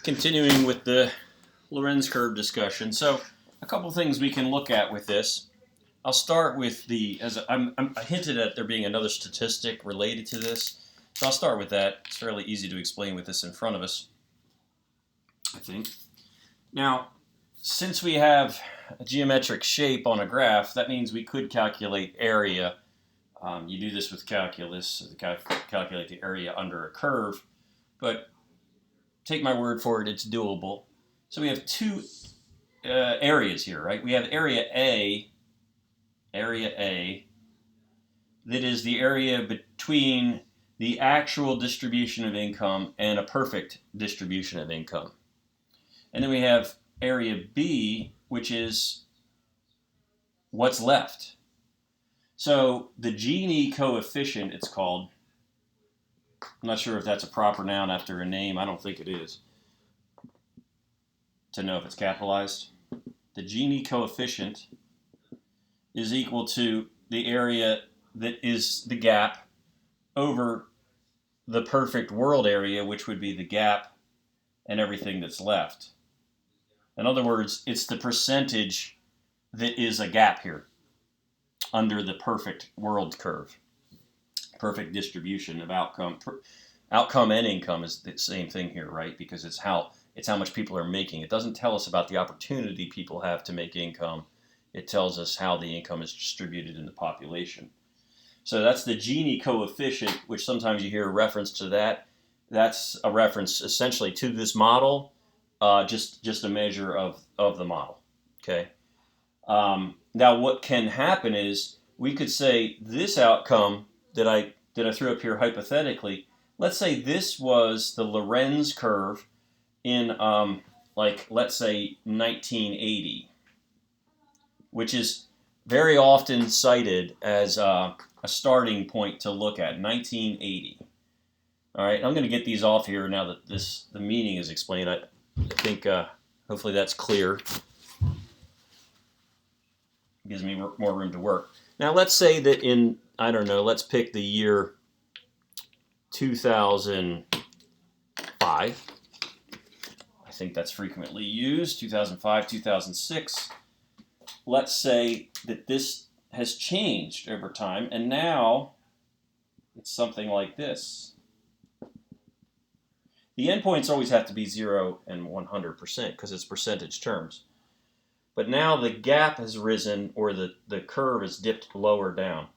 Continuing with the Lorenz curve discussion. So a couple things we can look at with this. I'll start with I hinted at there being another statistic related to this. So I'll start with that. It's fairly easy to explain with this in front of us, I think. Now, since we have a geometric shape on a graph, that means we could calculate area. You do this with calculus, calculate the area under a curve, but take my word for it, it's doable. So we have two areas here, right? We have area A, that is the area between the actual distribution of income and a perfect distribution of income. And then we have area B, which is what's left. So the Gini coefficient, it's called. I'm not sure if that's a proper noun after a name. I don't think it is, to know if it's capitalized. The Gini coefficient is equal to the area that is the gap over the perfect world area, which would be the gap and everything that's left. In other words, it's the percentage that is a gap here under the perfect world curve. Perfect distribution of outcome. Outcome and income is the same thing here, right? Because it's how much people are making. It doesn't tell us about the opportunity people have to make income. It tells us how the income is distributed in the population. So that's the Gini coefficient, which sometimes you hear a reference to that. That's a reference essentially to this model, just a measure of the model. Okay. Now what can happen is we could say this outcome that I threw up here hypothetically. Let's say this was the Lorenz curve in let's say 1980, which is very often cited as a starting point to look at. 1980. All right, I'm going to get these off here now that the meaning is explained. I think hopefully that's clear. Gives me more room to work. Now let's say that let's pick the year 2005. I think that's frequently used, 2005, 2006. Let's say that this has changed over time, and now it's something like this. The endpoints always have to be 0 and 100% because it's percentage terms. But now the gap has risen, or the curve has dipped lower down.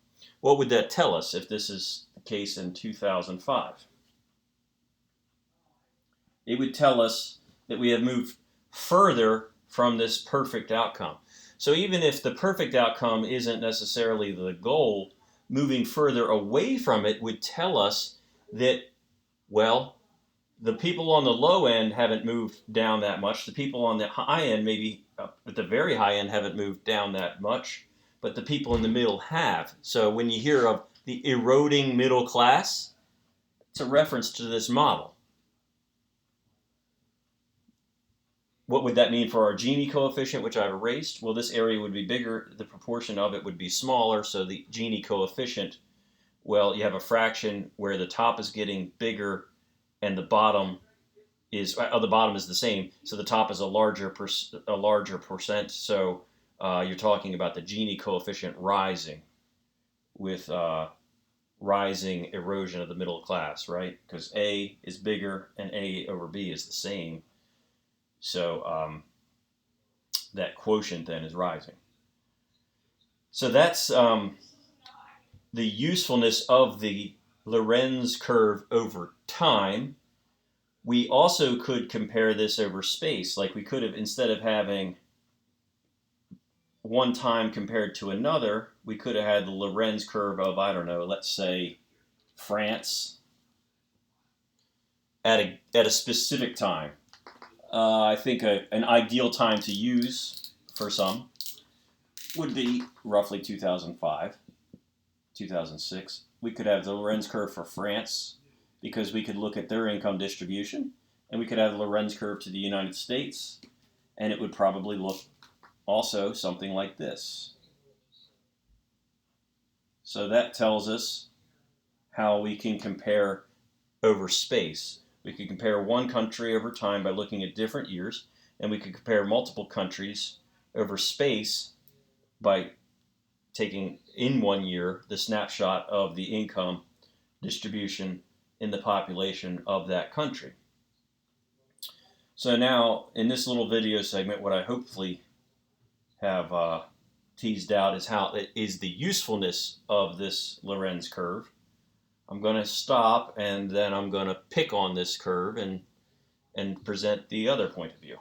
What would that tell us if this is the case in 2005? It would tell us that we have moved further from this perfect outcome. So even if the perfect outcome isn't necessarily the goal, moving further away from it would tell us that, well, the people on the low end haven't moved down that much. The people on the high end, maybe at the very high end, haven't moved down that much, but the people in the middle have. So when you hear of the eroding middle class, it's a reference to this model. What would that mean for our Gini coefficient, which I've erased? Well, this area would be bigger. The proportion of it would be smaller. So the Gini coefficient, well, you have a fraction where the top is getting bigger and the bottom is the same. So the top is a larger percent. So you're talking about the Gini coefficient rising with rising erosion of the middle class, right? Because A is bigger and A over B is the same. So that quotient then is rising. So that's the usefulness of the Lorenz curve over time. We also could compare this over space. Like we could have, instead of having one time compared to another, we could have had the Lorenz curve of, let's say France at a specific time. I think an ideal time to use for some would be roughly 2005, 2006. We could have the Lorenz curve for France because we could look at their income distribution, and we could have the Lorenz curve to the United States, and it would probably look also something like this. So that tells us how we can compare over space. We could compare one country over time by looking at different years, and we could compare multiple countries over space by taking in 1 year the snapshot of the income distribution in the population of that country. So now, in this little video segment, what I hopefully have teased out is how it is the usefulness of this Lorenz curve. I'm going to stop and then I'm going to pick on this curve and present the other point of view.